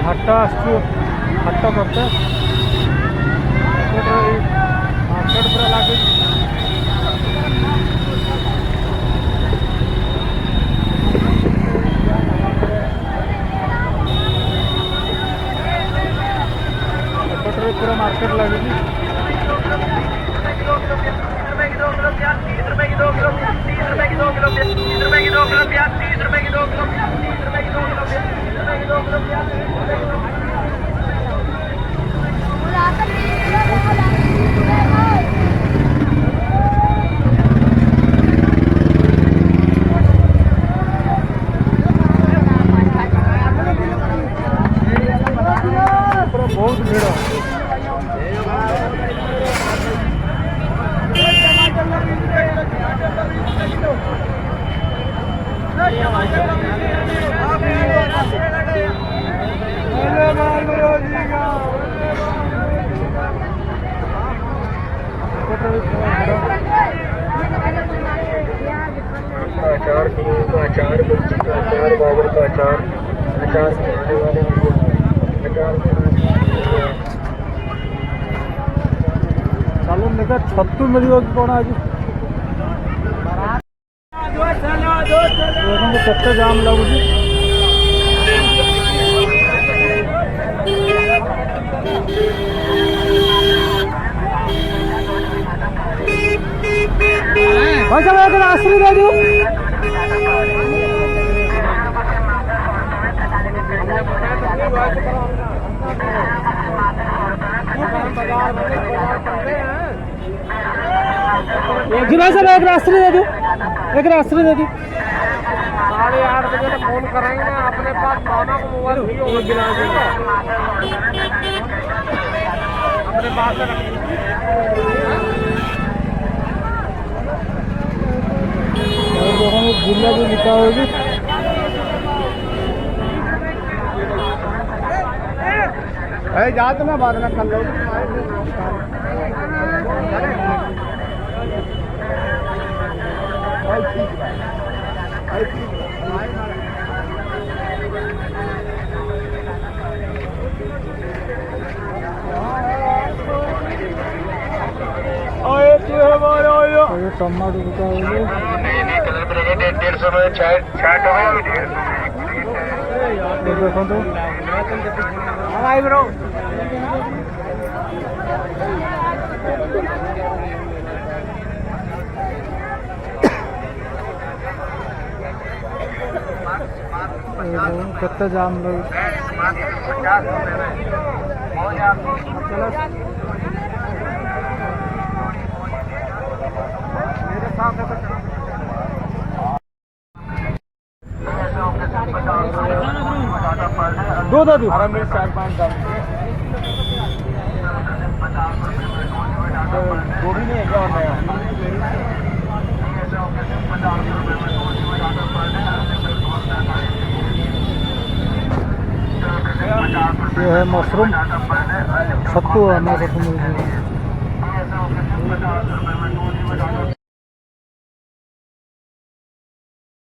हाट हाट करते मार्केट पूरा लगे पूरा मार्केट लगे बहुत भीड़ अचार का अचार मिर्ची का अचार बाबर का अचार अचार बनाने वाले अचार चलो देखा छतु मिल कौन आज केते जाम लगुच आश्री दे दू एक रास्त्री दे दू एक रास्त्री दे दू 8:30 बजे तक फोन करेंगे अपने पास माना को मोबाइल भी होगा गिलास अपने पास जिला भी लिखा होगी जा तो मैं बाद में कर लो टमाटो देखो तो कितना जाम लोग दो दे दो 4-5 गोभी नहीं है क्या ये है मशरूम सत्तू है हमारे सत्तू मिल